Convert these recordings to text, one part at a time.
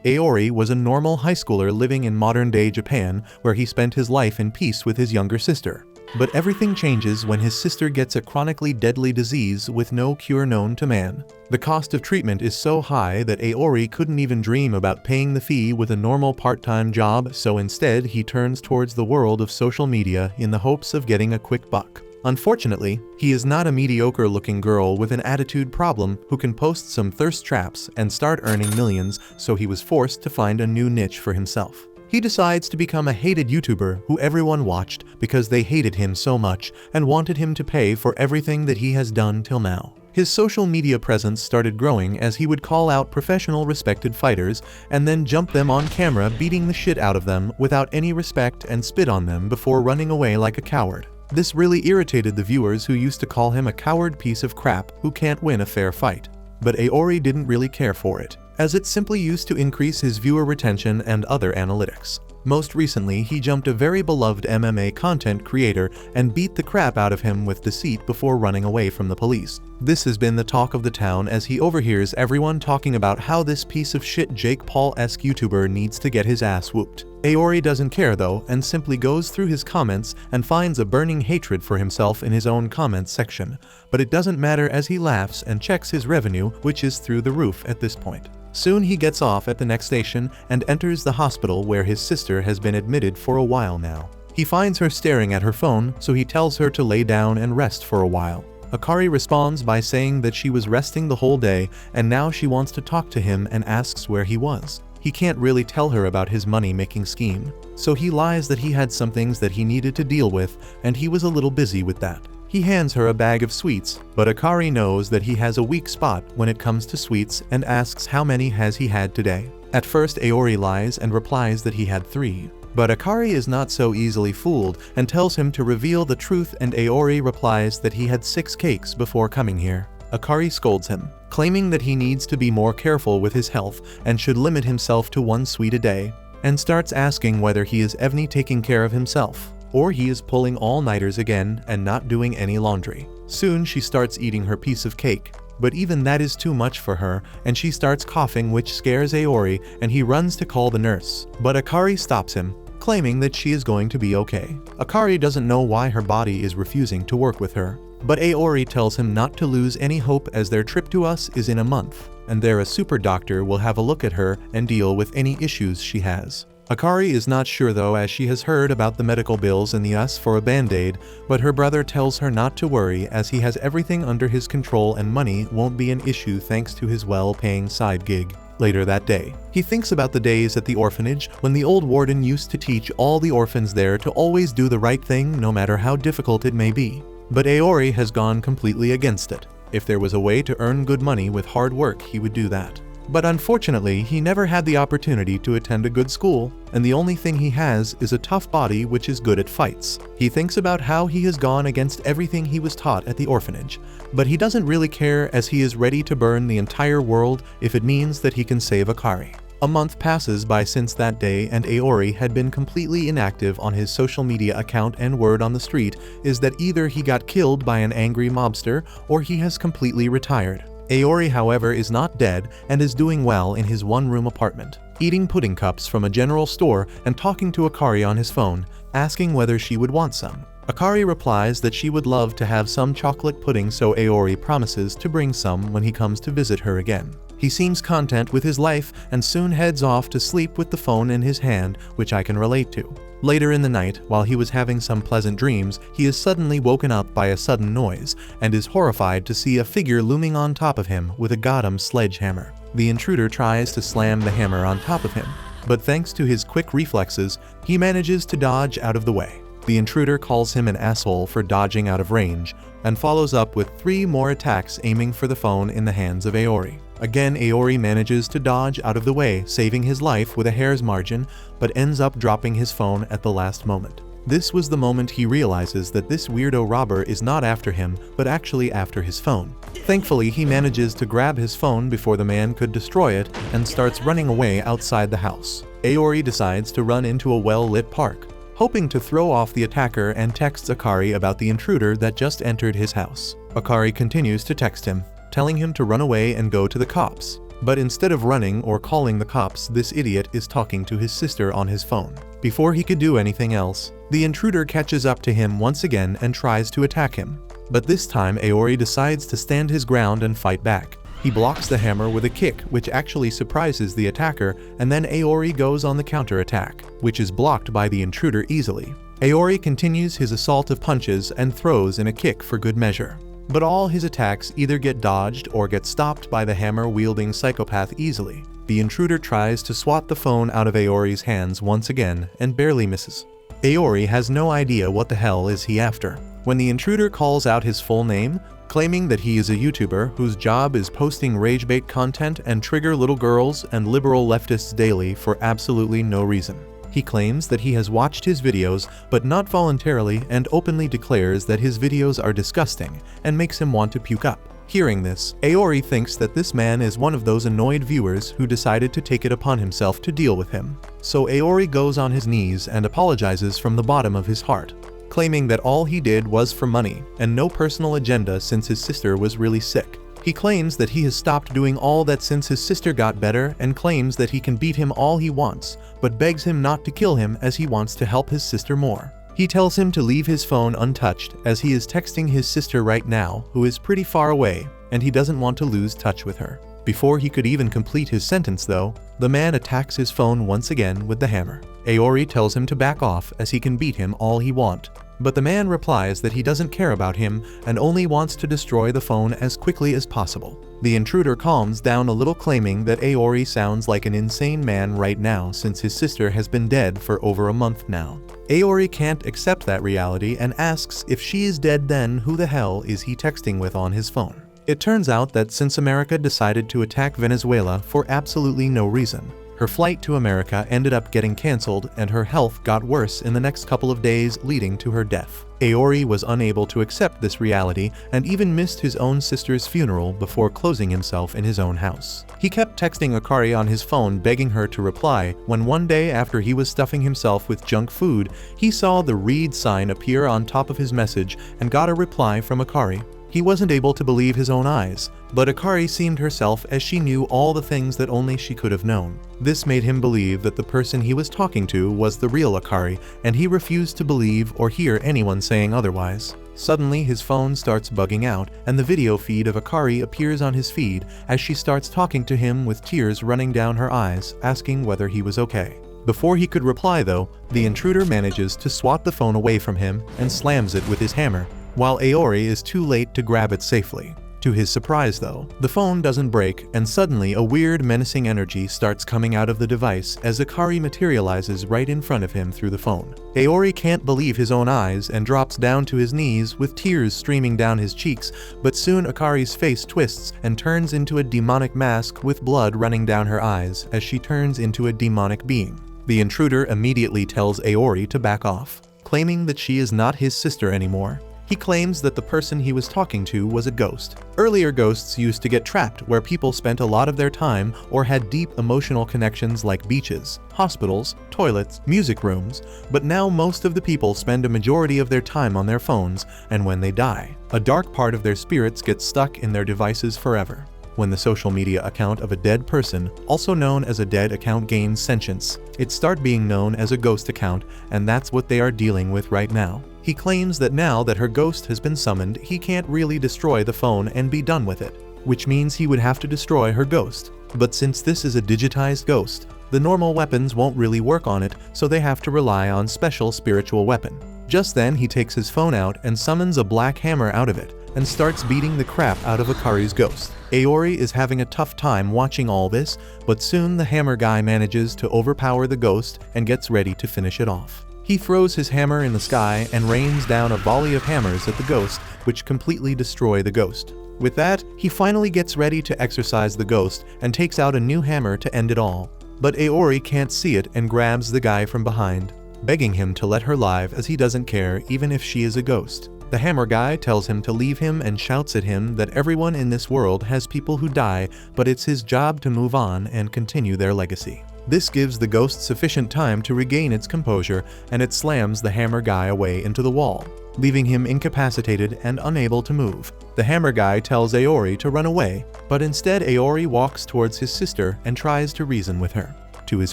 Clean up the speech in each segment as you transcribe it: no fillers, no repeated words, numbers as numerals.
Aori was a normal high schooler living in modern-day Japan, where he spent his life in peace with his younger sister. But everything changes when his sister gets a chronically deadly disease with no cure known to man. The cost of treatment is so high that Aori couldn't even dream about paying the fee with a normal part-time job, so instead he turns towards the world of social media in the hopes of getting a quick buck. Unfortunately, he is not a mediocre-looking girl with an attitude problem who can post some thirst traps and start earning millions, so he was forced to find a new niche for himself. He decides to become a hated YouTuber who everyone watched because they hated him so much and wanted him to pay for everything that he has done till now. His social media presence started growing as he would call out professional respected fighters and then jump them on camera, beating the shit out of them without any respect and spit on them before running away like a coward. This really irritated the viewers, who used to call him a coward piece of crap who can't win a fair fight. But Aori didn't really care for it, as it simply used to increase his viewer retention and other analytics. Most recently, he jumped a very beloved MMA content creator and beat the crap out of him with deceit before running away from the police. This has been the talk of the town as he overhears everyone talking about how this piece of shit Jake Paul-esque YouTuber needs to get his ass whooped. Aori doesn't care though, and simply goes through his comments and finds a burning hatred for himself in his own comments section. But it doesn't matter as he laughs and checks his revenue, which is through the roof at this point. Soon he gets off at the next station and enters the hospital where his sister has been admitted for a while now. He finds her staring at her phone, so he tells her to lay down and rest for a while. Akari responds by saying that she was resting the whole day and now she wants to talk to him and asks where he was. He can't really tell her about his money-making scheme, so he lies that he had some things that he needed to deal with and he was a little busy with that. He hands her a bag of sweets, but Akari knows that he has a weak spot when it comes to sweets and asks how many has he had today. At first Aori lies and replies that he had 3. But Akari is not so easily fooled and tells him to reveal the truth, and Aori replies that he had 6 cakes before coming here. Akari scolds him, claiming that he needs to be more careful with his health and should limit himself to 1 sweet a day, and starts asking whether he is ever taking care of himself, or he is pulling all-nighters again and not doing any laundry. Soon she starts eating her piece of cake, but even that is too much for her and she starts coughing, which scares Aori and he runs to call the nurse. But Akari stops him, claiming that she is going to be okay. Akari doesn't know why her body is refusing to work with her, but Aori tells him not to lose any hope as their trip to us is in a month, and there a super doctor will have a look at her and deal with any issues she has. Akari is not sure though, as she has heard about the medical bills in the US for a band-aid, but her brother tells her not to worry as he has everything under his control and money won't be an issue thanks to his well-paying side gig. Later that day, he thinks about the days at the orphanage when the old warden used to teach all the orphans there to always do the right thing no matter how difficult it may be. But Aori has gone completely against it. If there was a way to earn good money with hard work, he would do that. But unfortunately, he never had the opportunity to attend a good school, and the only thing he has is a tough body which is good at fights. He thinks about how he has gone against everything he was taught at the orphanage, but he doesn't really care as he is ready to burn the entire world if it means that he can save Akari. A month passes by since that day and Aori had been completely inactive on his social media account, and word on the street is that either he got killed by an angry mobster or he has completely retired. Aori, however, is not dead and is doing well in his one-room apartment, eating pudding cups from a general store and talking to Akari on his phone, asking whether she would want some. Akari replies that she would love to have some chocolate pudding, so Aori promises to bring some when he comes to visit her again. He seems content with his life and soon heads off to sleep with the phone in his hand, which I can relate to. Later in the night, while he was having some pleasant dreams, he is suddenly woken up by a sudden noise and is horrified to see a figure looming on top of him with a goddamn sledgehammer. The intruder tries to slam the hammer on top of him, but thanks to his quick reflexes, he manages to dodge out of the way. The intruder calls him an asshole for dodging out of range, and follows up with 3 more attacks aiming for the phone in the hands of Aori. Again, Aori manages to dodge out of the way, saving his life with a hair's margin, but ends up dropping his phone at the last moment. This was the moment he realizes that this weirdo robber is not after him, but actually after his phone. Thankfully, he manages to grab his phone before the man could destroy it and starts running away outside the house. Aori decides to run into a well-lit park, hoping to throw off the attacker, and texts Akari about the intruder that just entered his house. Akari continues to text him, telling him to run away and go to the cops. But instead of running or calling the cops, this idiot is talking to his sister on his phone. Before he could do anything else, the intruder catches up to him once again and tries to attack him. But this time Aori decides to stand his ground and fight back. He blocks the hammer with a kick, which actually surprises the attacker, and then Aori goes on the counter-attack, which is blocked by the intruder easily. Aori continues his assault of punches and throws in a kick for good measure. But all his attacks either get dodged or get stopped by the hammer-wielding psychopath easily. The intruder tries to swat the phone out of Aori's hands once again and barely misses. Aori has no idea what the hell is he after. When the intruder calls out his full name, claiming that he is a YouTuber whose job is posting rage-bait content and trigger little girls and liberal leftists daily for absolutely no reason. He claims that he has watched his videos, but not voluntarily, and openly declares that his videos are disgusting and makes him want to puke up. Hearing this, Aori thinks that this man is one of those annoyed viewers who decided to take it upon himself to deal with him. So Aori goes on his knees and apologizes from the bottom of his heart, claiming that all he did was for money and no personal agenda since his sister was really sick. He claims that he has stopped doing all that since his sister got better and claims that he can beat him all he wants, but begs him not to kill him as he wants to help his sister more. He tells him to leave his phone untouched as he is texting his sister right now, who is pretty far away, and he doesn't want to lose touch with her. Before he could even complete his sentence though, the man attacks his phone once again with the hammer. Aori tells him to back off as he can beat him all he wants. But the man replies that he doesn't care about him and only wants to destroy the phone as quickly as possible. The intruder calms down a little, claiming that Aori sounds like an insane man right now since his sister has been dead for over a month now. Aori can't accept that reality and asks if she is dead, then who the hell is he texting with on his phone? It turns out that since America decided to attack Venezuela for absolutely no reason, her flight to America ended up getting cancelled and her health got worse in the next couple of days, leading to her death. Aori was unable to accept this reality and even missed his own sister's funeral before closing himself in his own house. He kept texting Akari on his phone, begging her to reply, when one day after he was stuffing himself with junk food, he saw the read sign appear on top of his message and got a reply from Akari. He wasn't able to believe his own eyes, but Akari seemed herself as she knew all the things that only she could have known. This made him believe that the person he was talking to was the real Akari, and he refused to believe or hear anyone saying otherwise. Suddenly his phone starts bugging out, and the video feed of Akari appears on his feed as she starts talking to him with tears running down her eyes, asking whether he was okay. Before he could reply though, the intruder manages to swat the phone away from him and slams it with his hammer, while Aori is too late to grab it safely. To his surprise though, the phone doesn't break, and suddenly a weird menacing energy starts coming out of the device as Akari materializes right in front of him through the phone. Aori can't believe his own eyes and drops down to his knees with tears streaming down his cheeks, but soon Akari's face twists and turns into a demonic mask with blood running down her eyes as she turns into a demonic being. The intruder immediately tells Aori to back off, claiming that she is not his sister anymore. He claims that the person he was talking to was a ghost. Earlier ghosts used to get trapped where people spent a lot of their time or had deep emotional connections like beaches, hospitals, toilets, music rooms, but now most of the people spend a majority of their time on their phones, and when they die, a dark part of their spirits gets stuck in their devices forever. When the social media account of a dead person, also known as a dead account, gains sentience, it starts being known as a ghost account, and that's what they are dealing with right now. He claims that now that her ghost has been summoned, he can't really destroy the phone and be done with it, which means he would have to destroy her ghost. But since this is a digitized ghost, the normal weapons won't really work on it, so they have to rely on special spiritual weapon. Just then he takes his phone out and summons a black hammer out of it, and starts beating the crap out of Akari's ghost. Aori is having a tough time watching all this, but soon the hammer guy manages to overpower the ghost and gets ready to finish it off. He throws his hammer in the sky and rains down a volley of hammers at the ghost, which completely destroy the ghost. With that, he finally gets ready to exorcise the ghost and takes out a new hammer to end it all. But Aori can't see it and grabs the guy from behind, begging him to let her live as he doesn't care even if she is a ghost. The hammer guy tells him to leave him and shouts at him that everyone in this world has people who die, but it's his job to move on and continue their legacy. This gives the ghost sufficient time to regain its composure, and it slams the hammer guy away into the wall, leaving him incapacitated and unable to move. The hammer guy tells Aori to run away, but instead Aori walks towards his sister and tries to reason with her. To his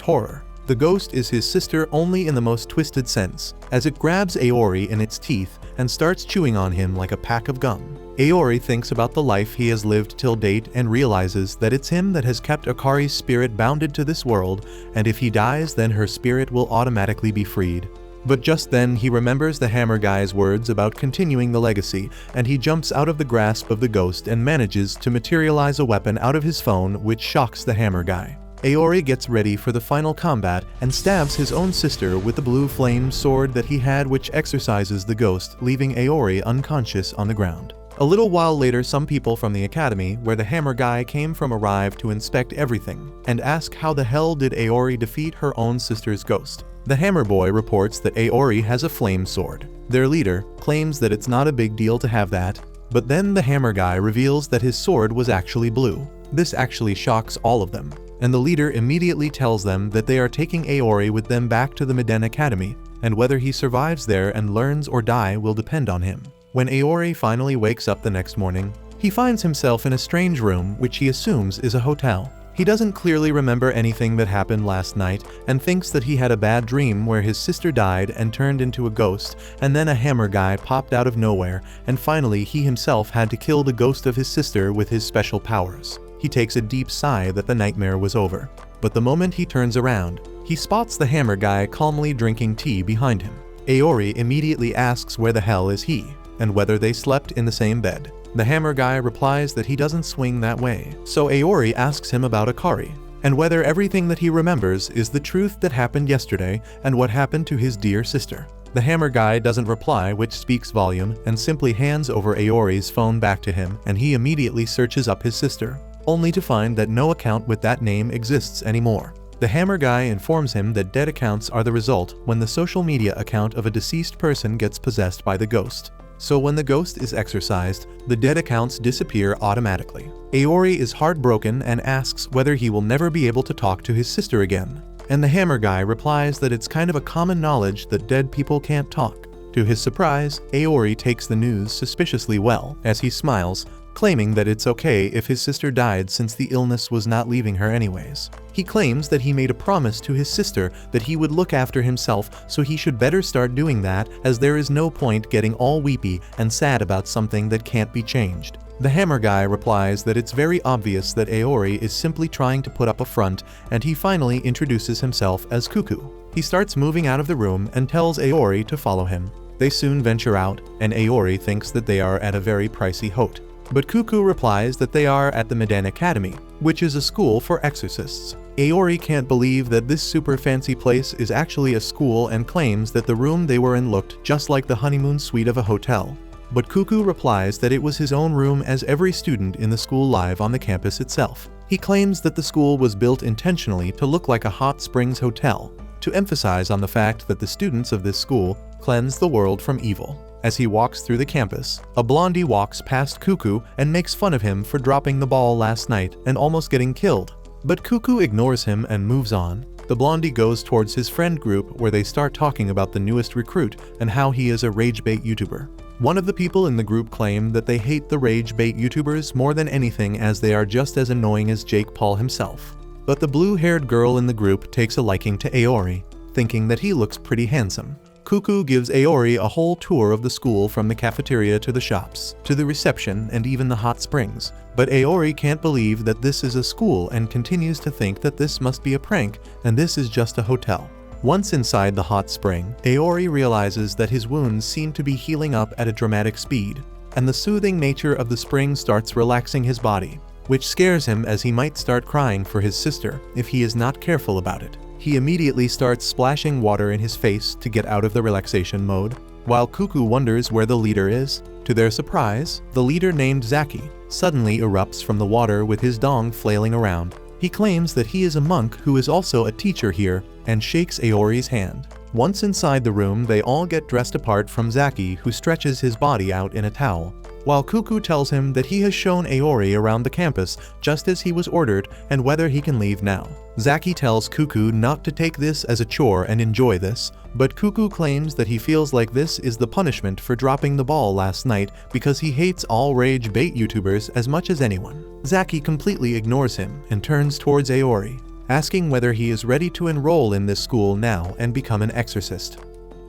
horror, the ghost is his sister only in the most twisted sense, as it grabs Aori in its teeth and starts chewing on him like a pack of gum. Aori thinks about the life he has lived till date and realizes that it's him that has kept Akari's spirit bounded to this world, and if he dies then her spirit will automatically be freed. But just then he remembers the hammer guy's words about continuing the legacy, and he jumps out of the grasp of the ghost and manages to materialize a weapon out of his phone, which shocks the hammer guy. Aori gets ready for the final combat and stabs his own sister with the blue flame sword that he had, which exorcises the ghost, leaving Aori unconscious on the ground. A little while later, some people from the academy where the hammer guy came from arrive to inspect everything and ask how the hell did Aori defeat her own sister's ghost. The hammer boy reports that Aori has a flame sword. Their leader claims that it's not a big deal to have that, but then the hammer guy reveals that his sword was actually blue. This actually shocks all of them, and the leader immediately tells them that they are taking Aori with them back to the Miden Academy, and whether he survives there and learns or die will depend on him. When Aori finally wakes up the next morning, he finds himself in a strange room which he assumes is a hotel. He doesn't clearly remember anything that happened last night and thinks that he had a bad dream where his sister died and turned into a ghost, and then a hammer guy popped out of nowhere, and finally he himself had to kill the ghost of his sister with his special powers. He takes a deep sigh that the nightmare was over. But the moment he turns around, he spots the hammer guy calmly drinking tea behind him. Aori immediately asks where the hell is he, and whether they slept in the same bed. The hammer guy replies that he doesn't swing that way, so Aori asks him about Akari, and whether everything that he remembers is the truth that happened yesterday and what happened to his dear sister. The hammer guy doesn't reply, which speaks volume, and simply hands over Aori's phone back to him, and he immediately searches up his sister, only to find that no account with that name exists anymore. The hammer guy informs him that dead accounts are the result when the social media account of a deceased person gets possessed by the ghost. So when the ghost is exorcised, the dead accounts disappear automatically. Aori is heartbroken and asks whether he will never be able to talk to his sister again. And the hammer guy replies that it's kind of a common knowledge that dead people can't talk. To his surprise, Aori takes the news suspiciously well, as he smiles, claiming that it's okay if his sister died since the illness was not leaving her anyways. He claims that he made a promise to his sister that he would look after himself, so he should better start doing that, as there is no point getting all weepy and sad about something that can't be changed. The hammer guy replies that it's very obvious that Aori is simply trying to put up a front, and he finally introduces himself as Cuckoo. He starts moving out of the room and tells Aori to follow him. They soon venture out, and Aori thinks that they are at a very pricey hotel. But Cuckoo replies that they are at the Miden Academy, which is a school for exorcists. Aori can't believe that this super fancy place is actually a school and claims that the room they were in looked just like the honeymoon suite of a hotel. But Cuckoo replies that it was his own room, as every student in the school live on the campus itself. He claims that the school was built intentionally to look like a hot springs hotel, to emphasize on the fact that the students of this school cleanse the world from evil. As he walks through the campus, a blondie walks past Cuckoo and makes fun of him for dropping the ball last night and almost getting killed. But Cuckoo ignores him and moves on. The blondie goes towards his friend group, where they start talking about the newest recruit and how he is a ragebait YouTuber. One of the people in the group claim that they hate the ragebait YouTubers more than anything, as they are just as annoying as Jake Paul himself. But the blue-haired girl in the group takes a liking to Aori, thinking that he looks pretty handsome. Cuckoo gives Aori a whole tour of the school, from the cafeteria to the shops, to the reception, and even the hot springs. But Aori can't believe that this is a school and continues to think that this must be a prank and this is just a hotel. Once inside the hot spring, Aori realizes that his wounds seem to be healing up at a dramatic speed, and the soothing nature of the spring starts relaxing his body, which scares him, as he might start crying for his sister if he is not careful about it. He immediately starts splashing water in his face to get out of the relaxation mode, while Cuckoo wonders where the leader is. To their surprise, the leader, named Zaki, suddenly erupts from the water with his dong flailing around. He claims that he is a monk who is also a teacher here, and shakes Aori's hand. Once inside the room, they all get dressed apart from Zaki, who stretches his body out in a towel. while Cuckoo tells him that he has shown Aori around the campus just as he was ordered and whether he can leave now. Zaki tells Cuckoo not to take this as a chore and enjoy this, but Cuckoo claims that he feels like this is the punishment for dropping the ball last night because he hates all rage bait YouTubers as much as anyone. Zaki completely ignores him and turns towards Aori, asking whether he is ready to enroll in this school now and become an exorcist.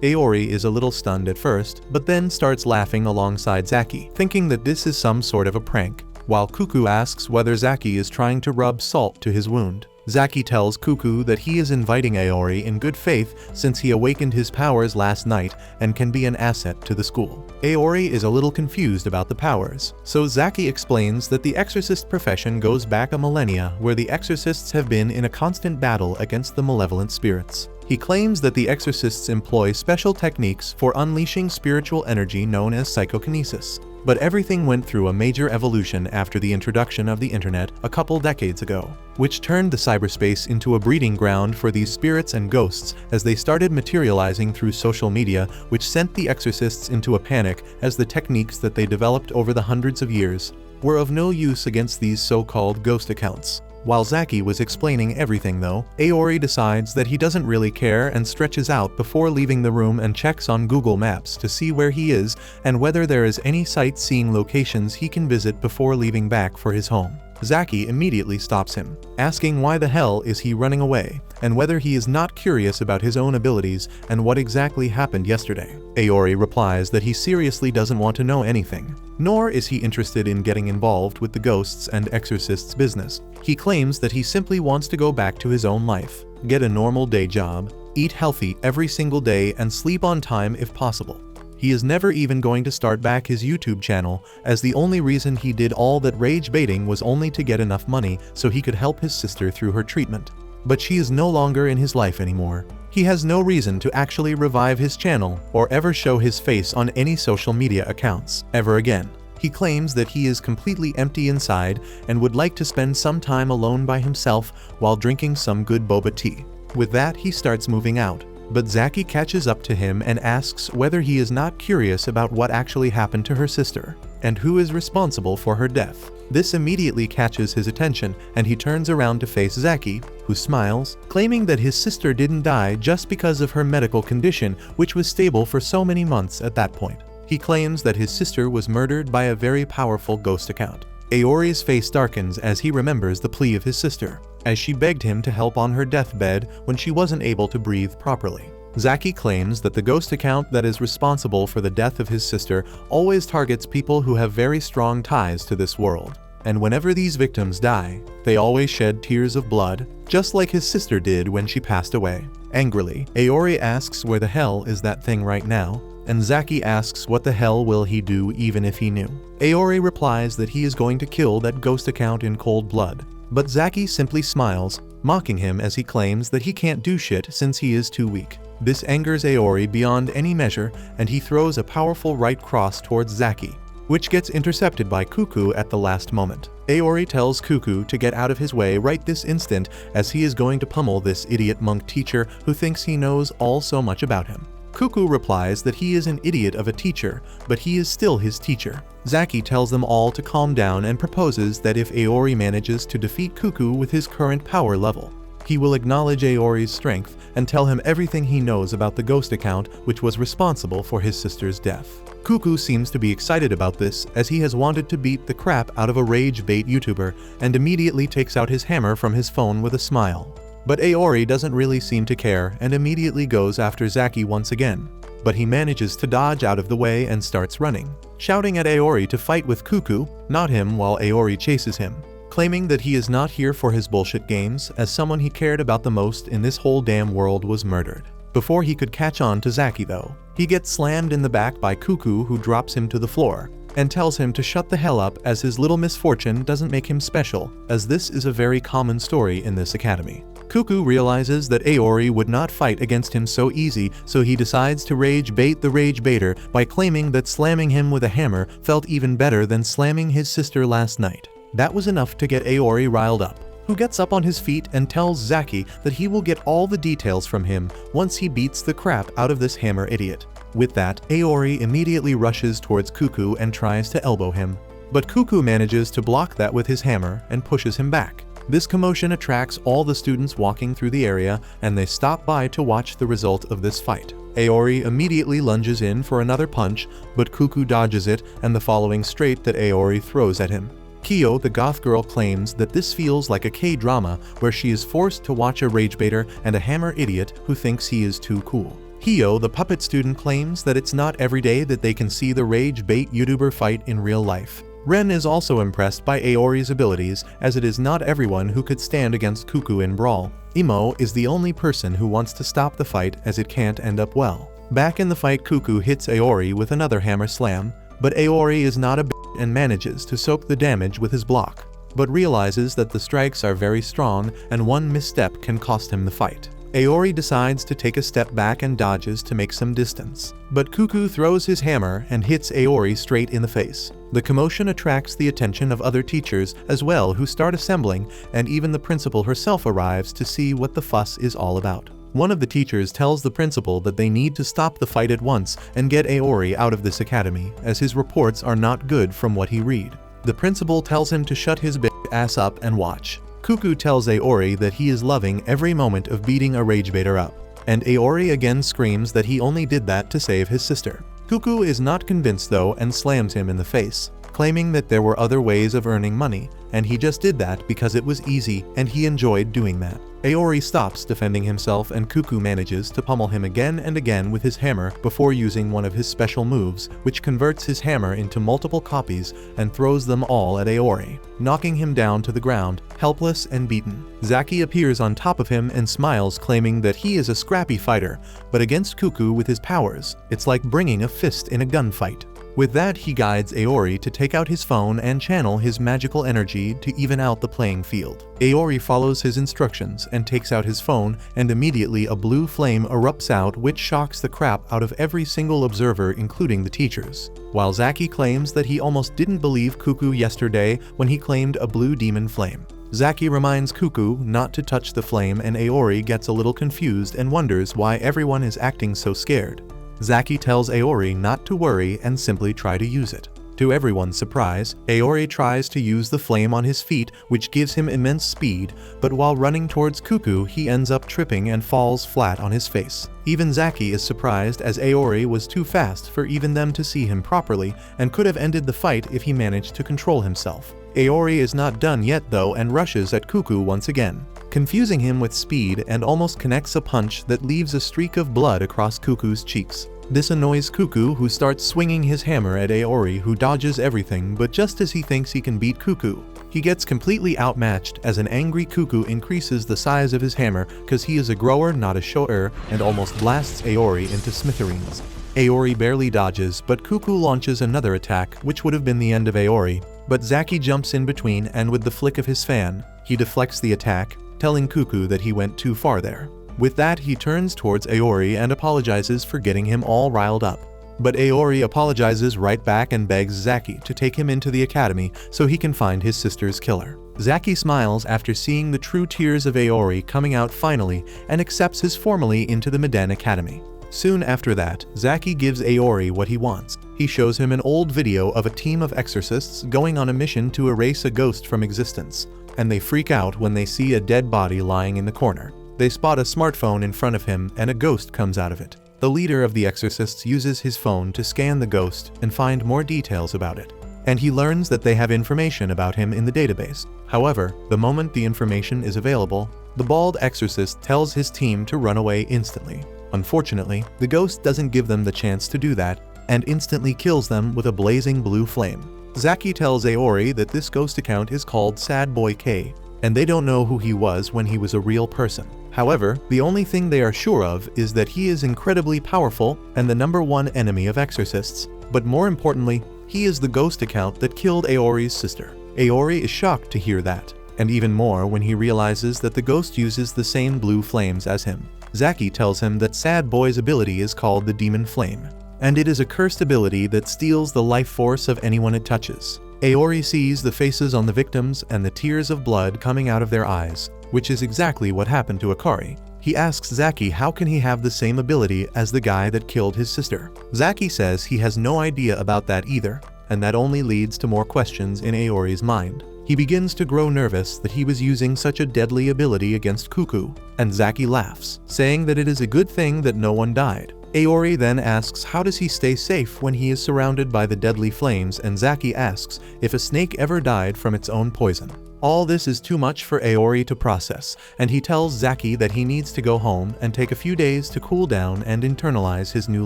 Aori is a little stunned at first, but then starts laughing alongside Zaki, thinking that this is some sort of a prank, while Cuckoo asks whether Zaki is trying to rub salt to his wound. Zaki tells Cuckoo that he is inviting Aori in good faith since he awakened his powers last night and can be an asset to the school. Aori is a little confused about the powers, so Zaki explains that the exorcist profession goes back a millennia where the exorcists have been in a constant battle against the malevolent spirits. He claims that the exorcists employ special techniques for unleashing spiritual energy known as psychokinesis. But everything went through a major evolution after the introduction of the internet a couple decades ago, which turned the cyberspace into a breeding ground for these spirits and ghosts as they started materializing through social media, which sent the exorcists into a panic as the techniques that they developed over the hundreds of years were of no use against these so-called ghost accounts. While Zaki was explaining everything though, Aori decides that he doesn't really care and stretches out before leaving the room and checks on Google Maps to see where he is and whether there is any sightseeing locations he can visit before leaving back for his home. Zaki immediately stops him, asking why the hell is he running away, and whether he is not curious about his own abilities and what exactly happened yesterday. Aori replies that he seriously doesn't want to know anything, nor is he interested in getting involved with the ghosts and exorcists business. He claims that he simply wants to go back to his own life, get a normal day job, eat healthy every single day and sleep on time if possible. He is never even going to start back his YouTube channel, as the only reason he did all that rage baiting was only to get enough money so he could help his sister through her treatment. But she is no longer in his life anymore. He has no reason to actually revive his channel or ever show his face on any social media accounts ever again. He claims that he is completely empty inside and would like to spend some time alone by himself while drinking some good boba tea. With that, he starts moving out. But Zaki catches up to him and asks whether he is not curious about what actually happened to her sister, and who is responsible for her death. This immediately catches his attention, and he turns around to face Zaki, who smiles, claiming that his sister didn't die just because of her medical condition, which was stable for so many months at that point. He claims that his sister was murdered by a very powerful ghost account. Aori's face darkens as he remembers the plea of his sister, as she begged him to help on her deathbed when she wasn't able to breathe properly. Zaki claims that the ghost account that is responsible for the death of his sister always targets people who have very strong ties to this world, and whenever these victims die, they always shed tears of blood, just like his sister did when she passed away. Angrily, Aori asks where the hell is that thing right now, and Zaki asks what the hell will he do even if he knew. Aori replies that he is going to kill that ghost account in cold blood, but Zaki simply smiles, mocking him as he claims that he can't do shit since he is too weak. This angers Aori beyond any measure, and he throws a powerful right cross towards Zaki, which gets intercepted by Cuckoo at the last moment. Aori tells Cuckoo to get out of his way right this instant, as he is going to pummel this idiot monk teacher who thinks he knows all so much about him. Cuckoo replies that he is an idiot of a teacher, but he is still his teacher. Zaki tells them all to calm down and proposes that if Aori manages to defeat Cuckoo with his current power level, he will acknowledge Aori's strength and tell him everything he knows about the ghost account which was responsible for his sister's death. Cuckoo seems to be excited about this, as he has wanted to beat the crap out of a rage bait YouTuber, and immediately takes out his hammer from his phone with a smile. But Aori doesn't really seem to care and immediately goes after Zaki once again. But he manages to dodge out of the way and starts running, shouting at Aori to fight with Cuckoo, not him, while Aori chases him, claiming that he is not here for his bullshit games, as someone he cared about the most in this whole damn world was murdered. Before he could catch on to Zaki though, he gets slammed in the back by Cuckoo, who drops him to the floor and tells him to shut the hell up, as his little misfortune doesn't make him special, as this is a very common story in this academy. Cuckoo realizes that Aori would not fight against him so easy, so he decides to rage bait the rage baiter by claiming that slamming him with a hammer felt even better than slamming his sister last night. That was enough to get Aori riled up, who gets up on his feet and tells Zaki that he will get all the details from him once he beats the crap out of this hammer idiot. With that, Aori immediately rushes towards Cuckoo and tries to elbow him. But Cuckoo manages to block that with his hammer and pushes him back. This commotion attracts all the students walking through the area, and they stop by to watch the result of this fight. Aori immediately lunges in for another punch, but Cuckoo dodges it and the following straight that Aori throws at him. Kyo, the goth girl, claims that this feels like a K-drama where she is forced to watch a ragebaiter and a hammer idiot who thinks he is too cool. Hyo, the puppet student, claims that it's not every day that they can see the rage bait YouTuber fight in real life. Ren is also impressed by Aori's abilities, as it is not everyone who could stand against Cuckoo in Brawl. Imo is the only person who wants to stop the fight, as it can't end up well. Back in the fight, Cuckoo hits Aori with another hammer slam, but Aori is not a bitch and manages to soak the damage with his block, but realizes that the strikes are very strong and one misstep can cost him the fight. Aori decides to take a step back and dodges to make some distance, but Cuckoo throws his hammer and hits Aori straight in the face. The commotion attracts the attention of other teachers as well, who start assembling, and even the principal herself arrives to see what the fuss is all about. One of the teachers tells the principal that they need to stop the fight at once and get Aori out of this academy, as his reports are not good from what he read. The principal tells him to shut his bitch ass up and watch. Cuckoo tells Aori that he is loving every moment of beating a ragebaiter up, and Aori again screams that he only did that to save his sister. Cuckoo is not convinced though and slams him in the face, claiming that there were other ways of earning money, and he just did that because it was easy and he enjoyed doing that. Aori stops defending himself and Cuckoo manages to pummel him again and again with his hammer before using one of his special moves, which converts his hammer into multiple copies and throws them all at Aori, knocking him down to the ground, helpless and beaten. Zaki appears on top of him and smiles, claiming that he is a scrappy fighter, but against Cuckoo with his powers, it's like bringing a fist in a gunfight. With that, he guides Aori to take out his phone and channel his magical energy to even out the playing field. Aori follows his instructions and takes out his phone, and immediately a blue flame erupts out, which shocks the crap out of every single observer, including the teachers. While Zaki claims that he almost didn't believe Cuckoo yesterday when he claimed a blue demon flame. Zaki reminds Cuckoo not to touch the flame, and Aori gets a little confused and wonders why everyone is acting so scared. Zaki tells Aori not to worry and simply try to use it. To everyone's surprise, Aori tries to use the flame on his feet, which gives him immense speed, but while running towards Cuckoo, he ends up tripping and falls flat on his face. Even Zaki is surprised, as Aori was too fast for even them to see him properly and could have ended the fight if he managed to control himself. Aori is not done yet though and rushes at Cuckoo once again, confusing him with speed, and almost connects a punch that leaves a streak of blood across Cuckoo's cheeks. This annoys Cuckoo, who starts swinging his hammer at Aori, who dodges everything, but just as he thinks he can beat Cuckoo, he gets completely outmatched, as an angry Cuckoo increases the size of his hammer because he is a grower not a shower, and almost blasts Aori into smithereens. Aori barely dodges, but Cuckoo launches another attack, which would have been the end of Aori, but Zaki jumps in between, and with the flick of his fan, he deflects the attack, telling Cuckoo that he went too far there. With that, he turns towards Aori and apologizes for getting him all riled up. But Aori apologizes right back and begs Zaki to take him into the academy so he can find his sister's killer. Zaki smiles after seeing the true tears of Aori coming out finally and accepts his formally into the Medan Academy. Soon after that, Zaki gives Aori what he wants. He shows him an old video of a team of exorcists going on a mission to erase a ghost from existence, and they freak out when they see a dead body lying in the corner. They spot a smartphone in front of him and a ghost comes out of it. The leader of the exorcists uses his phone to scan the ghost and find more details about it, and he learns that they have information about him in the database. However, the moment the information is available, the bald exorcist tells his team to run away instantly. Unfortunately, the ghost doesn't give them the chance to do that and instantly kills them with a blazing blue flame. Zaki tells Aori that this ghost account is called Sad Boy K, and they don't know who he was when he was a real person. However, the only thing they are sure of is that he is incredibly powerful and the #1 enemy of exorcists, but more importantly, he is the ghost account that killed Aori's sister. Aori is shocked to hear that, and even more when he realizes that the ghost uses the same blue flames as him. Zaki tells him that Sad Boy's ability is called the Demon Flame, and it is a cursed ability that steals the life force of anyone it touches. Aori sees the faces on the victims and the tears of blood coming out of their eyes, which is exactly what happened to Akari. He asks Zaki how can he have the same ability as the guy that killed his sister. Zaki says he has no idea about that either, and that only leads to more questions in Aori's mind. He begins to grow nervous that he was using such a deadly ability against Cuckoo, and Zaki laughs, saying that it is a good thing that no one died. Aori then asks how does he stay safe when he is surrounded by the deadly flames, and Zaki asks if a snake ever died from its own poison. All this is too much for Aori to process, and he tells Zaki that he needs to go home and take a few days to cool down and internalize his new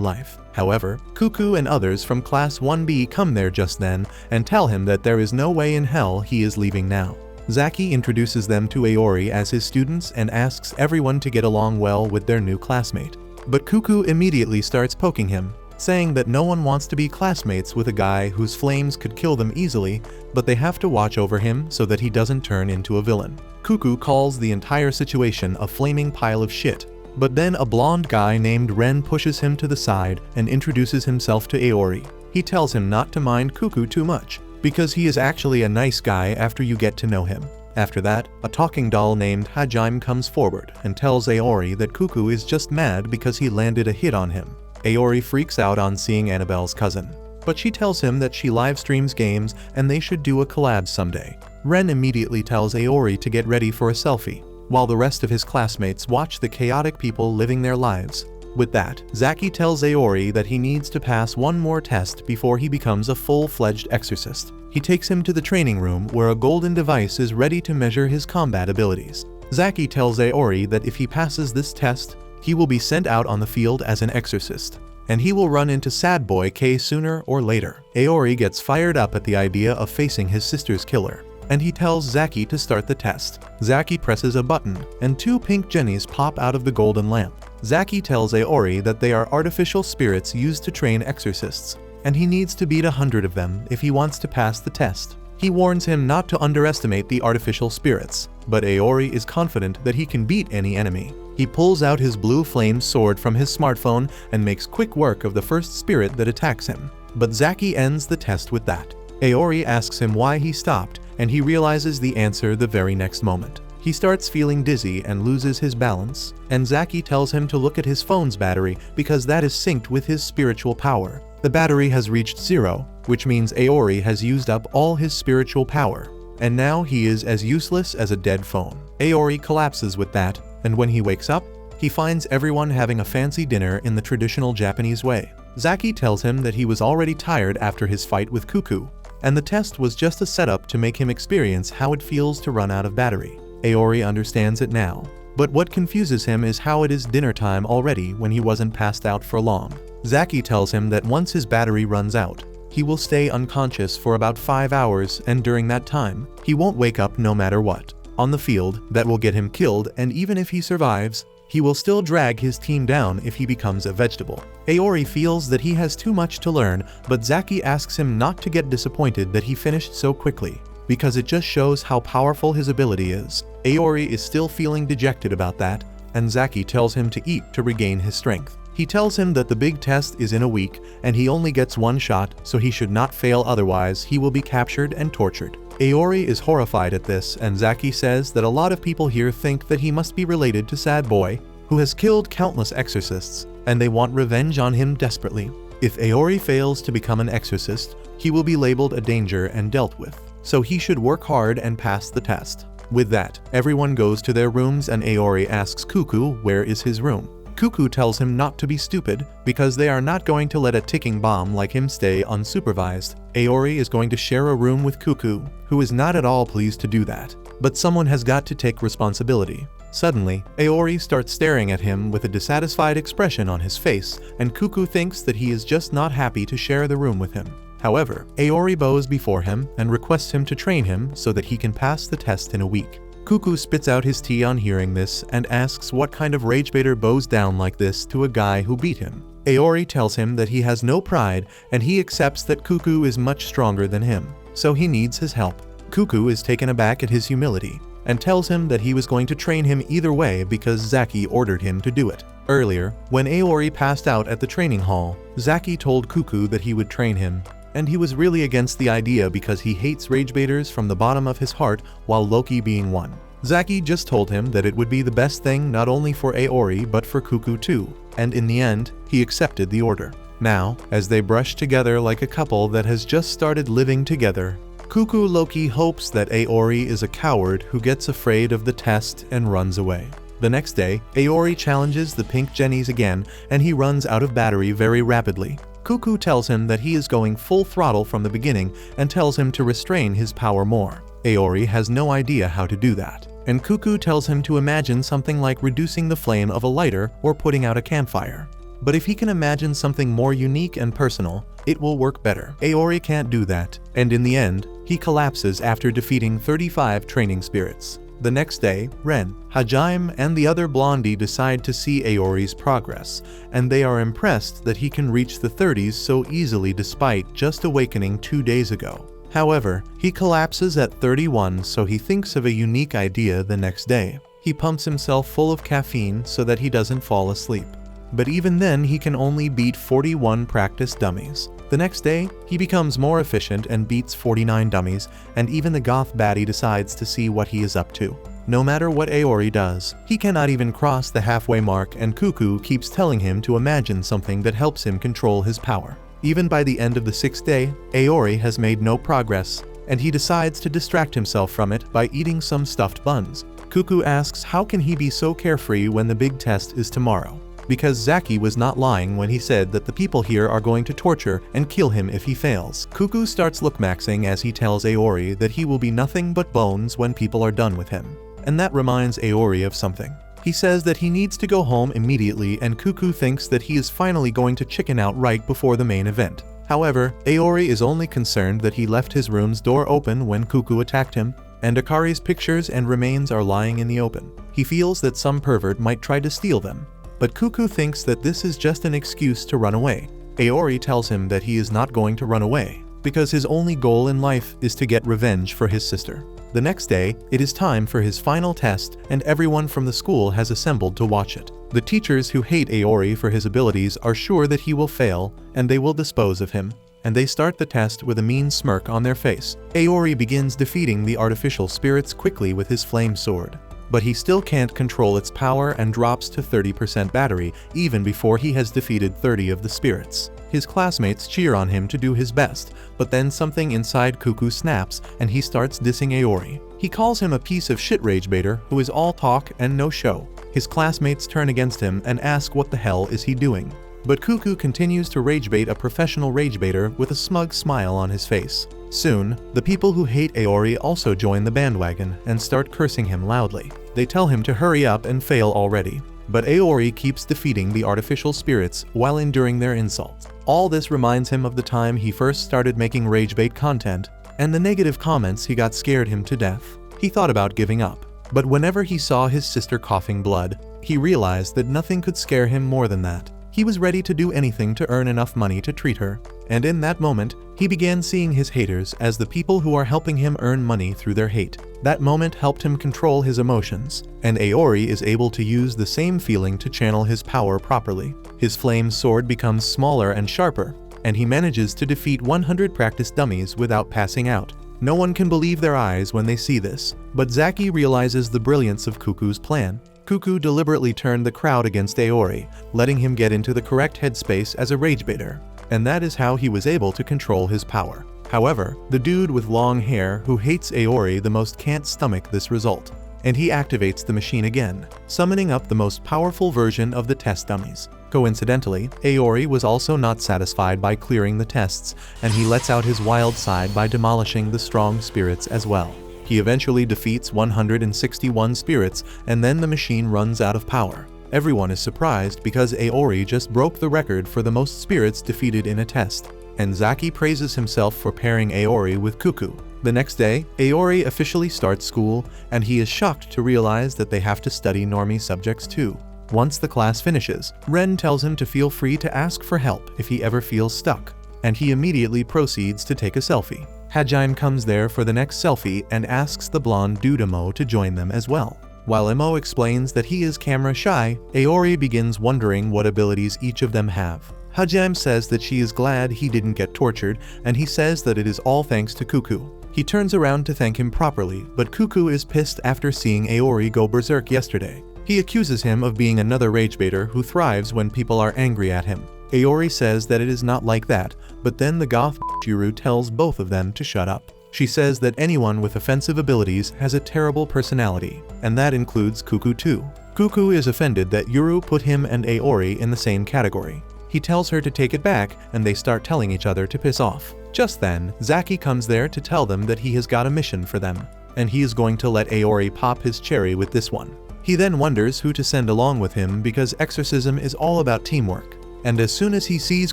life. However, Cuckoo and others from Class 1B come there just then and tell him that there is no way in hell he is leaving now. Zaki introduces them to Aori as his students and asks everyone to get along well with their new classmate. But Cuckoo immediately starts poking him, saying that no one wants to be classmates with a guy whose flames could kill them easily, but they have to watch over him so that he doesn't turn into a villain. Cuckoo calls the entire situation a flaming pile of shit, but then a blonde guy named Ren pushes him to the side and introduces himself to Aori. He tells him not to mind Cuckoo too much, because he is actually a nice guy after you get to know him. After that, a talking doll named Hajime comes forward and tells Aori that Cuckoo is just mad because he landed a hit on him. Aori freaks out on seeing Annabelle's cousin, but she tells him that she live streams games and they should do a collab someday. Ren immediately tells Aori to get ready for a selfie, while the rest of his classmates watch the chaotic people living their lives. With that, Zaki tells Aori that he needs to pass one more test before he becomes a full-fledged exorcist. He takes him to the training room where a golden device is ready to measure his combat abilities. Zaki tells Aori that if he passes this test, he will be sent out on the field as an exorcist, and he will run into Sad Boy K sooner or later. Aori gets fired up at the idea of facing his sister's killer, and he tells Zaki to start the test. Zaki presses a button, and two pink jennies pop out of the golden lamp. Zaki tells Aori that they are artificial spirits used to train exorcists, and he needs to beat 100 of them if he wants to pass the test. He warns him not to underestimate the artificial spirits, but Aori is confident that he can beat any enemy. He pulls out his blue flame sword from his smartphone and makes quick work of the first spirit that attacks him, but Zaki ends the test with that. Aori asks him why he stopped, and he realizes the answer the very next moment. He starts feeling dizzy and loses his balance, and Zaki tells him to look at his phone's battery because that is synced with his spiritual power. The battery has reached 0, which means Aori has used up all his spiritual power, and now he is as useless as a dead phone. Aori collapses with that, and when he wakes up, he finds everyone having a fancy dinner in the traditional Japanese way. Zaki tells him that he was already tired after his fight with Cuckoo, and the test was just a setup to make him experience how it feels to run out of battery. Aori understands it now, but what confuses him is how it is dinner time already when he wasn't passed out for long. Zaki tells him that once his battery runs out, he will stay unconscious for about 5 hours, and during that time, he won't wake up no matter what. On the field, that will get him killed, and even if he survives, he will still drag his team down if he becomes a vegetable. Aori feels that he has too much to learn, but Zaki asks him not to get disappointed that he finished so quickly, because it just shows how powerful his ability is. Aori is still feeling dejected about that, and Zaki tells him to eat to regain his strength. He tells him that the big test is in a week, and he only gets one shot, so he should not fail, otherwise he will be captured and tortured. Aori is horrified at this, and Zaki says that a lot of people here think that he must be related to Sad Boy, who has killed countless exorcists, and they want revenge on him desperately. If Aori fails to become an exorcist, he will be labeled a danger and dealt with, so he should work hard and pass the test. With that, everyone goes to their rooms, and Aori asks Cuckoo where is his room. Cuckoo tells him not to be stupid, because they are not going to let a ticking bomb like him stay unsupervised. Aori is going to share a room with Cuckoo, who is not at all pleased to do that, but someone has got to take responsibility. Suddenly, Aori starts staring at him with a dissatisfied expression on his face, and Cuckoo thinks that he is just not happy to share the room with him. However, Aori bows before him and requests him to train him so that he can pass the test in a week. Cuckoo spits out his tea on hearing this and asks what kind of ragebaiter bows down like this to a guy who beat him. Aori tells him that he has no pride and he accepts that Cuckoo is much stronger than him, so he needs his help. Cuckoo is taken aback at his humility and tells him that he was going to train him either way because Zaki ordered him to do it. Earlier, when Aori passed out at the training hall, Zaki told Cuckoo that he would train him, and he was really against the idea because he hates rage baiters from the bottom of his heart, while Loki being one. Zaki just told him that it would be the best thing not only for Aori but for Cuckoo too, and in the end, he accepted the order. Now, as they brush together like a couple that has just started living together, Cuckoo Loki hopes that Aori is a coward who gets afraid of the test and runs away. The next day, Aori challenges the pink Jennies again, and he runs out of battery very rapidly. Cuckoo tells him that he is going full throttle from the beginning and tells him to restrain his power more. Aori has no idea how to do that, and Cuckoo tells him to imagine something like reducing the flame of a lighter or putting out a campfire. But if he can imagine something more unique and personal, it will work better. Aori can't do that, and in the end, he collapses after defeating 35 training spirits. The next day, Ren, Hajime, and the other blondie decide to see Aori's progress, and they are impressed that he can reach the 30s so easily despite just awakening 2 days ago. However, he collapses at 31, so he thinks of a unique idea the next day. He pumps himself full of caffeine so that he doesn't fall asleep. But even then, he can only beat 41 practice dummies. The next day, he becomes more efficient and beats 49 dummies, and even the goth baddie decides to see what he is up to. No matter what Aori does, he cannot even cross the halfway mark, and Cuckoo keeps telling him to imagine something that helps him control his power. Even by the end of the 6th day, Aori has made no progress, and he decides to distract himself from it by eating some stuffed buns. Cuckoo asks how can he be so carefree when the big test is tomorrow? Because Zaki was not lying when he said that the people here are going to torture and kill him if he fails. Cuckoo starts look-maxing as he tells Aori that he will be nothing but bones when people are done with him. And that reminds Aori of something. He says that he needs to go home immediately, and Cuckoo thinks that he is finally going to chicken out right before the main event. However, Aori is only concerned that he left his room's door open when Cuckoo attacked him, and Akari's pictures and remains are lying in the open. He feels that some pervert might try to steal them. But Cuckoo thinks that this is just an excuse to run away. Aori tells him that he is not going to run away, because his only goal in life is to get revenge for his sister. The next day, it is time for his final test, and everyone from the school has assembled to watch it. The teachers who hate Aori for his abilities are sure that he will fail, and they will dispose of him. And they start the test with a mean smirk on their face. Aori begins defeating the artificial spirits quickly with his flame sword. But he still can't control its power and drops to 30% battery even before he has defeated 30 of the spirits. His classmates cheer on him to do his best, but then something inside Cuckoo snaps and he starts dissing Aori. He calls him a piece of shit ragebaiter who is all talk and no show. His classmates turn against him and ask what the hell is he doing. But Cuckoo continues to ragebait a professional ragebaiter with a smug smile on his face. Soon, the people who hate Aori also join the bandwagon and start cursing him loudly. They tell him to hurry up and fail already. But Aori keeps defeating the artificial spirits while enduring their insults. All this reminds him of the time he first started making ragebait content, and the negative comments he got scared him to death. He thought about giving up. But whenever he saw his sister coughing blood, he realized that nothing could scare him more than that. He was ready to do anything to earn enough money to treat her, and in that moment, he began seeing his haters as the people who are helping him earn money through their hate. That moment helped him control his emotions, and Aori is able to use the same feeling to channel his power properly. His flame sword becomes smaller and sharper, and he manages to defeat 100 practice dummies without passing out. No one can believe their eyes when they see this, but Zaki realizes the brilliance of Cuckoo's plan. Cuckoo deliberately turned the crowd against Aori, letting him get into the correct headspace as a ragebaiter, and that is how he was able to control his power. However, the dude with long hair who hates Aori the most can't stomach this result, and he activates the machine again, summoning up the most powerful version of the test dummies. Coincidentally, Aori was also not satisfied by clearing the tests, and he lets out his wild side by demolishing the strong spirits as well. He eventually defeats 161 spirits, and then the machine runs out of power. Everyone is surprised because Aori just broke the record for the most spirits defeated in a test, and Zaki praises himself for pairing Aori with Cuckoo. The next day, Aori officially starts school, and he is shocked to realize that they have to study normie subjects too. Once the class finishes, Ren tells him to feel free to ask for help if he ever feels stuck, and he immediately proceeds to take a selfie. Hajime comes there for the next selfie and asks the blonde dude Emo to join them as well. While Emo explains that he is camera shy, Aori begins wondering what abilities each of them have. Hajime says that she is glad he didn't get tortured, and he says that it is all thanks to Cuckoo. He turns around to thank him properly, but Cuckoo is pissed after seeing Aori go berserk yesterday. He accuses him of being another rage baiter who thrives when people are angry at him. Aori says that it is not like that, but then the goth Yuru tells both of them to shut up. She says that anyone with offensive abilities has a terrible personality, and that includes Cuckoo too. Cuckoo is offended that Yuru put him and Aori in the same category. He tells her to take it back, and they start telling each other to piss off. Just then, Zaki comes there to tell them that he has got a mission for them, and he is going to let Aori pop his cherry with this one. He then wonders who to send along with him because exorcism is all about teamwork. And as soon as he sees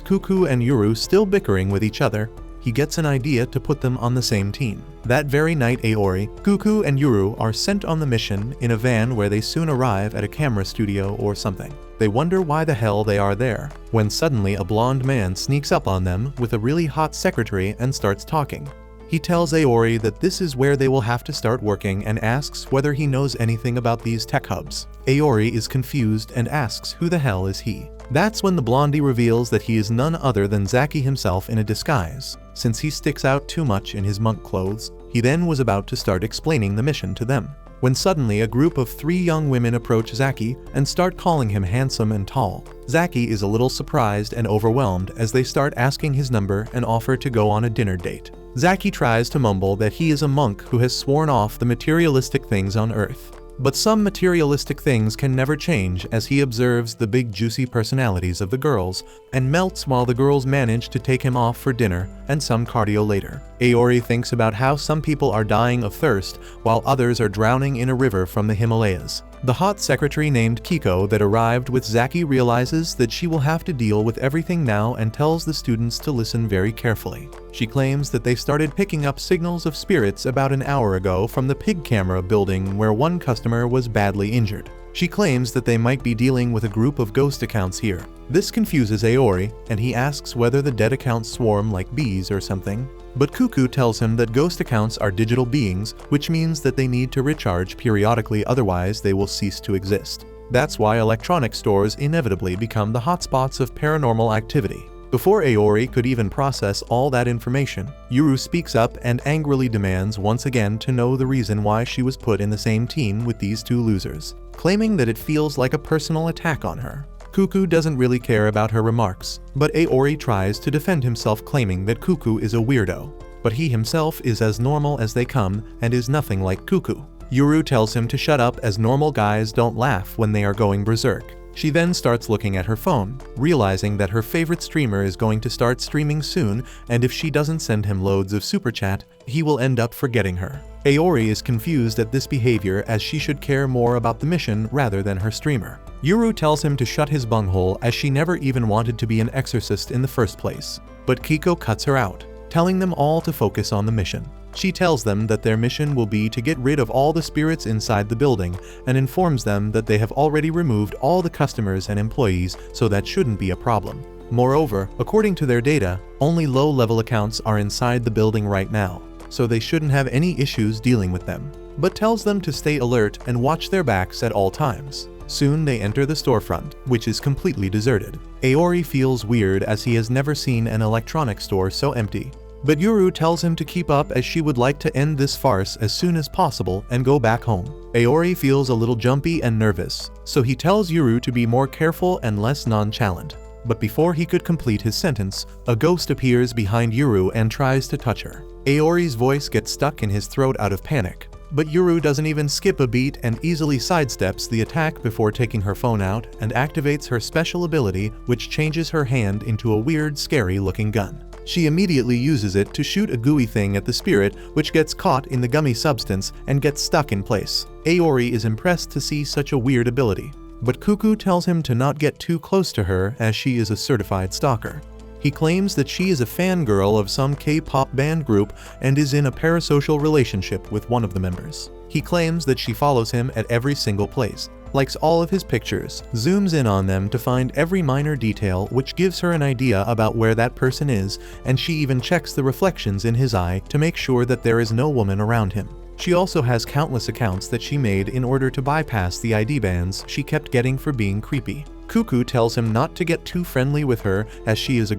Cuckoo and Yuru still bickering with each other, he gets an idea to put them on the same team. That very night, Aori, Cuckoo, and Yuru are sent on the mission in a van where they soon arrive at a camera studio or something. They wonder why the hell they are there, when suddenly a blonde man sneaks up on them with a really hot secretary and starts talking. He tells Aori that this is where they will have to start working and asks whether he knows anything about these tech hubs. Aori is confused and asks who the hell is he. That's when the blondie reveals that he is none other than Zaki himself in a disguise, since he sticks out too much in his monk clothes. He then was about to start explaining the mission to them, when suddenly a group of 3 young women approach Zaki and start calling him handsome and tall. Zaki is a little surprised and overwhelmed as they start asking his number and offer to go on a dinner date. Zaki tries to mumble that he is a monk who has sworn off the materialistic things on earth. But some materialistic things can never change as he observes the big juicy personalities of the girls and melts while the girls manage to take him off for dinner and some cardio later. Aori thinks about how some people are dying of thirst while others are drowning in a river from the Himalayas. The hot secretary named Kiko that arrived with Zaki realizes that she will have to deal with everything now and tells the students to listen very carefully. She claims that they started picking up signals of spirits about an hour ago from the pig camera building where one customer was badly injured. She claims that they might be dealing with a group of ghost accounts here. This confuses Aori, and he asks whether the dead accounts swarm like bees or something. But Cuckoo tells him that ghost accounts are digital beings, which means that they need to recharge periodically, otherwise they will cease to exist. That's why electronic stores inevitably become the hotspots of paranormal activity. Before Aori could even process all that information, Yuru speaks up and angrily demands once again to know the reason why she was put in the same team with these 2 losers, claiming that it feels like a personal attack on her. Cuckoo doesn't really care about her remarks, but Aori tries to defend himself, claiming that Cuckoo is a weirdo. But he himself is as normal as they come and is nothing like Cuckoo. Yuru tells him to shut up as normal guys don't laugh when they are going berserk. She then starts looking at her phone, realizing that her favorite streamer is going to start streaming soon, and if she doesn't send him loads of super chat, he will end up forgetting her. Aori is confused at this behavior as she should care more about the mission rather than her streamer. Yuru tells him to shut his bunghole as she never even wanted to be an exorcist in the first place. But Kiko cuts her out, telling them all to focus on the mission. She tells them that their mission will be to get rid of all the spirits inside the building and informs them that they have already removed all the customers and employees, so that shouldn't be a problem. Moreover, according to their data, only low-level accounts are inside the building right now, so they shouldn't have any issues dealing with them, but tells them to stay alert and watch their backs at all times. Soon they enter the storefront, which is completely deserted. Aori feels weird as he has never seen an electronics store so empty. But Yuru tells him to keep up as she would like to end this farce as soon as possible and go back home. Aori feels a little jumpy and nervous, so he tells Yuru to be more careful and less nonchalant. But before he could complete his sentence, a ghost appears behind Yuru and tries to touch her. Aori's voice gets stuck in his throat out of panic, but Yuru doesn't even skip a beat and easily sidesteps the attack before taking her phone out and activates her special ability, which changes her hand into a weird, scary-looking gun. She immediately uses it to shoot a gooey thing at the spirit, which gets caught in the gummy substance and gets stuck in place. Aori is impressed to see such a weird ability, but Cuckoo tells him to not get too close to her as she is a certified stalker. He claims that she is a fangirl of some K-pop band group and is in a parasocial relationship with one of the members. He claims that she follows him at every single place, likes all of his pictures, zooms in on them to find every minor detail, which gives her an idea about where that person is, and she even checks the reflections in his eye to make sure that there is no woman around him. She also has countless accounts that she made in order to bypass the ID bans she kept getting for being creepy. Cuckoo tells him not to get too friendly with her as she is a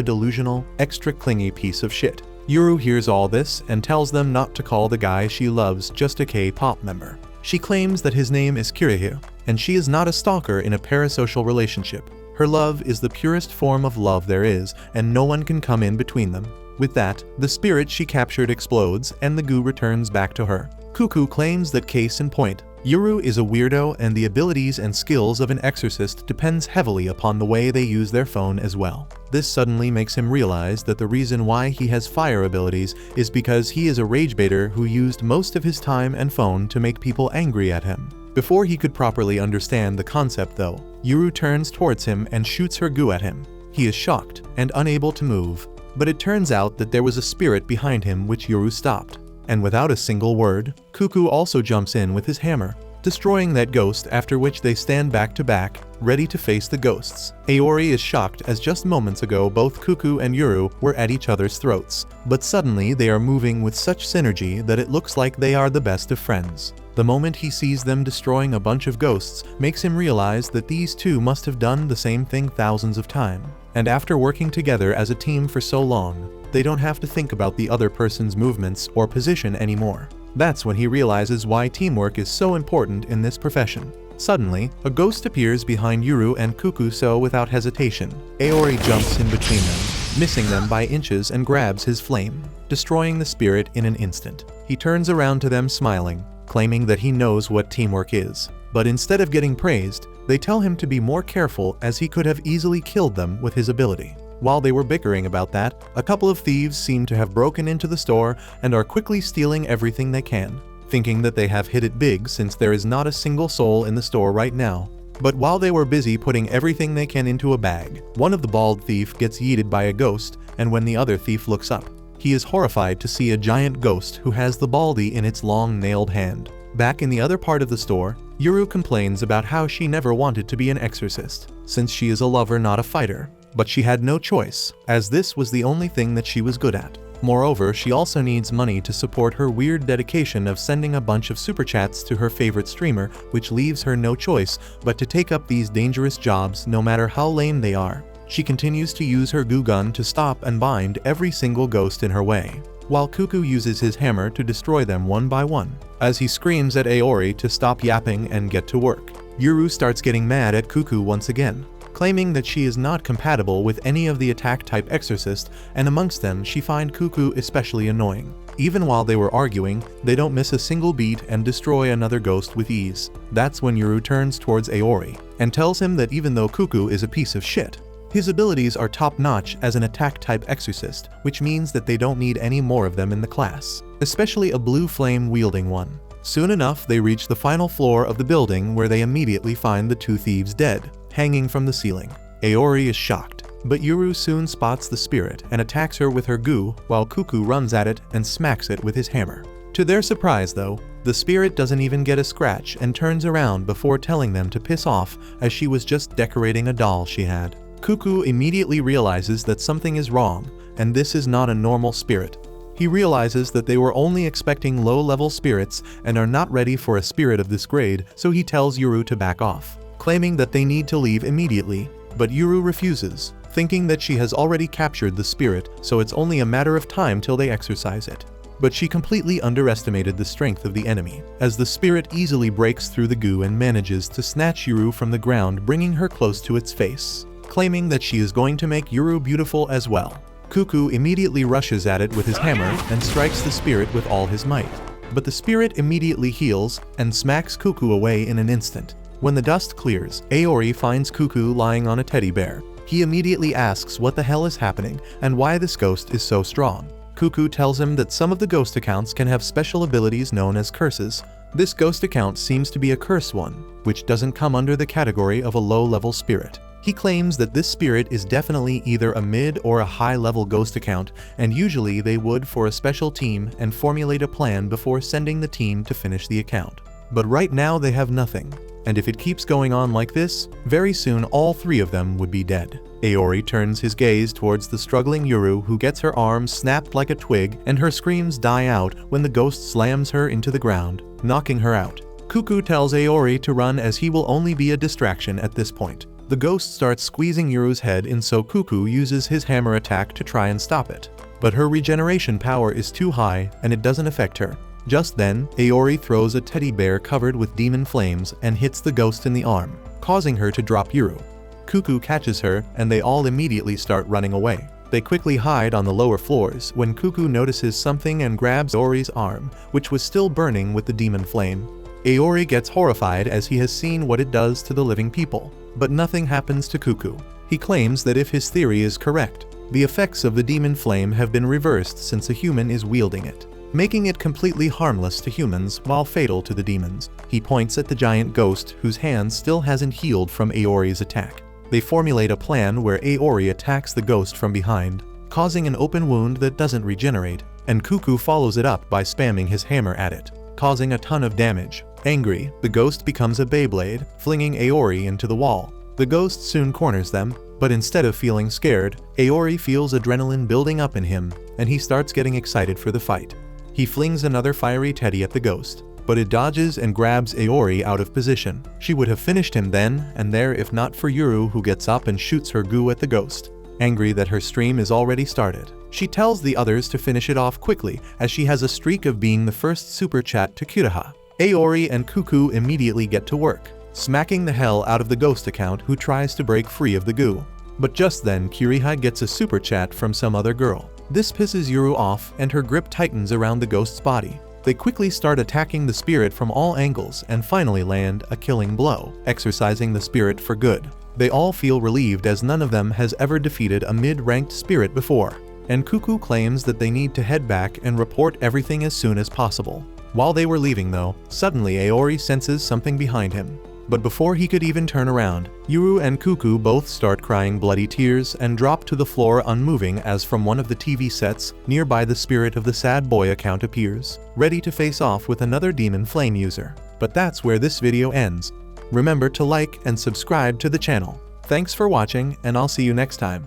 delusional, extra clingy piece of shit. Yuru hears all this and tells them not to call the guy she loves just a K-pop member. She claims that his name is Kirihyu, and she is not a stalker in a parasocial relationship. Her love is the purest form of love there is, and no one can come in between them. With that, the spirit she captured explodes and the goo returns back to her. Cuckoo claims that case in point, Yuru is a weirdo and the abilities and skills of an exorcist depends heavily upon the way they use their phone as well. This suddenly makes him realize that the reason why he has fire abilities is because he is a rage baiter who used most of his time and phone to make people angry at him. Before he could properly understand the concept though, Yuru turns towards him and shoots her goo at him. He is shocked and unable to move, but it turns out that there was a spirit behind him which Yuru stopped. And without a single word, Cuckoo also jumps in with his hammer, destroying that ghost, after which they stand back to back, ready to face the ghosts. Aori is shocked as just moments ago both Cuckoo and Yuru were at each other's throats, but suddenly they are moving with such synergy that it looks like they are the best of friends. The moment he sees them destroying a bunch of ghosts makes him realize that these two must have done the same thing thousands of times. And after working together as a team for so long, they don't have to think about the other person's movements or position anymore. That's when he realizes why teamwork is so important in this profession. Suddenly, a ghost appears behind Yuru and Cuckoo, so without hesitation, Aori jumps in between them, missing them by inches and grabs his flame, destroying the spirit in an instant. He turns around to them smiling, claiming that he knows what teamwork is. But instead of getting praised, they tell him to be more careful as he could have easily killed them with his ability. While they were bickering about that, a couple of thieves seem to have broken into the store and are quickly stealing everything they can, thinking that they have hit it big since there is not a single soul in the store right now. But while they were busy putting everything they can into a bag, one of the bald thief gets yeeted by a ghost, and when the other thief looks up, he is horrified to see a giant ghost who has the baldy in its long nailed hand. Back in the other part of the store, Yuru complains about how she never wanted to be an exorcist, since she is a lover not a fighter. But she had no choice, as this was the only thing that she was good at. Moreover, she also needs money to support her weird dedication of sending a bunch of super chats to her favorite streamer, which leaves her no choice but to take up these dangerous jobs no matter how lame they are. She continues to use her goo gun to stop and bind every single ghost in her way, while Cuckoo uses his hammer to destroy them one by one. As he screams at Aori to stop yapping and get to work, Yuru starts getting mad at Cuckoo once again, claiming that she is not compatible with any of the attack-type exorcist, and amongst them she finds Cuckoo especially annoying. Even while they were arguing, they don't miss a single beat and destroy another ghost with ease. That's when Yuru turns towards Aori, and tells him that even though Cuckoo is a piece of shit, his abilities are top-notch as an attack-type exorcist, which means that they don't need any more of them in the class, especially a blue flame-wielding one. Soon enough, they reach the final floor of the building where they immediately find the two thieves dead, hanging from the ceiling. Aori is shocked, but Yuru soon spots the spirit and attacks her with her goo while Cuckoo runs at it and smacks it with his hammer. To their surprise though, the spirit doesn't even get a scratch and turns around before telling them to piss off as she was just decorating a doll she had. Cuckoo immediately realizes that something is wrong, and this is not a normal spirit. He realizes that they were only expecting low-level spirits and are not ready for a spirit of this grade, so he tells Yuru to back off, claiming that they need to leave immediately. But Yuru refuses, thinking that she has already captured the spirit, so it's only a matter of time till they exorcise it. But she completely underestimated the strength of the enemy, as the spirit easily breaks through the goo and manages to snatch Yuru from the ground, bringing her close to its face, claiming that she is going to make Yuru beautiful as well. Cuckoo immediately rushes at it with his hammer and strikes the spirit with all his might. But the spirit immediately heals and smacks Cuckoo away in an instant. When the dust clears, Aori finds Cuckoo lying on a teddy bear. He immediately asks what the hell is happening and why this ghost is so strong. Cuckoo tells him that some of the ghost accounts can have special abilities known as curses. This ghost account seems to be a curse one, which doesn't come under the category of a low-level spirit. He claims that this spirit is definitely either a mid or a high-level ghost account, and usually they would for a special team and formulate a plan before sending the team to finish the account. But right now they have nothing, and if it keeps going on like this, very soon all three of them would be dead. Aori turns his gaze towards the struggling Yuru, who gets her arms snapped like a twig and her screams die out when the ghost slams her into the ground, knocking her out. Cuckoo tells Aori to run as he will only be a distraction at this point. The ghost starts squeezing Yuru's head in, so Cuckoo uses his hammer attack to try and stop it. But her regeneration power is too high and it doesn't affect her. Just then, Aori throws a teddy bear covered with demon flames and hits the ghost in the arm, causing her to drop Yuru. Cuckoo catches her and they all immediately start running away. They quickly hide on the lower floors when Cuckoo notices something and grabs Aori's arm, which was still burning with the demon flame. Aori gets horrified as he has seen what it does to the living people, but nothing happens to Cuckoo. He claims that if his theory is correct, the effects of the demon flame have been reversed since a human is wielding it, making it completely harmless to humans while fatal to the demons. He points at the giant ghost whose hand still hasn't healed from Aori's attack. They formulate a plan where Aori attacks the ghost from behind, causing an open wound that doesn't regenerate, and Cuckoo follows it up by spamming his hammer at it, causing a ton of damage. Angry, the ghost becomes a Beyblade, flinging Aori into the wall. The ghost soon corners them, but instead of feeling scared, Aori feels adrenaline building up in him, and he starts getting excited for the fight. He flings another fiery teddy at the ghost, but it dodges and grabs Aori out of position. She would have finished him then and there if not for Yuru, who gets up and shoots her goo at the ghost. Angry that her stream is already started, she tells the others to finish it off quickly as she has a streak of being the first super chat to Kuraha. Aori and Cuckoo immediately get to work, smacking the hell out of the ghost account who tries to break free of the goo. But just then Kuraha gets a super chat from some other girl. This pisses Yuru off and her grip tightens around the ghost's body. They quickly start attacking the spirit from all angles and finally land a killing blow, exorcising the spirit for good. They all feel relieved as none of them has ever defeated a mid-ranked spirit before. And Cuckoo claims that they need to head back and report everything as soon as possible. While they were leaving though, suddenly Aori senses something behind him. But before he could even turn around, Yuru and Cuckoo both start crying bloody tears and drop to the floor unmoving as from one of the TV sets nearby the spirit of the sad boy account appears, ready to face off with another demon flame user. But that's where this video ends. Remember to like and subscribe to the channel. Thanks for watching and I'll see you next time.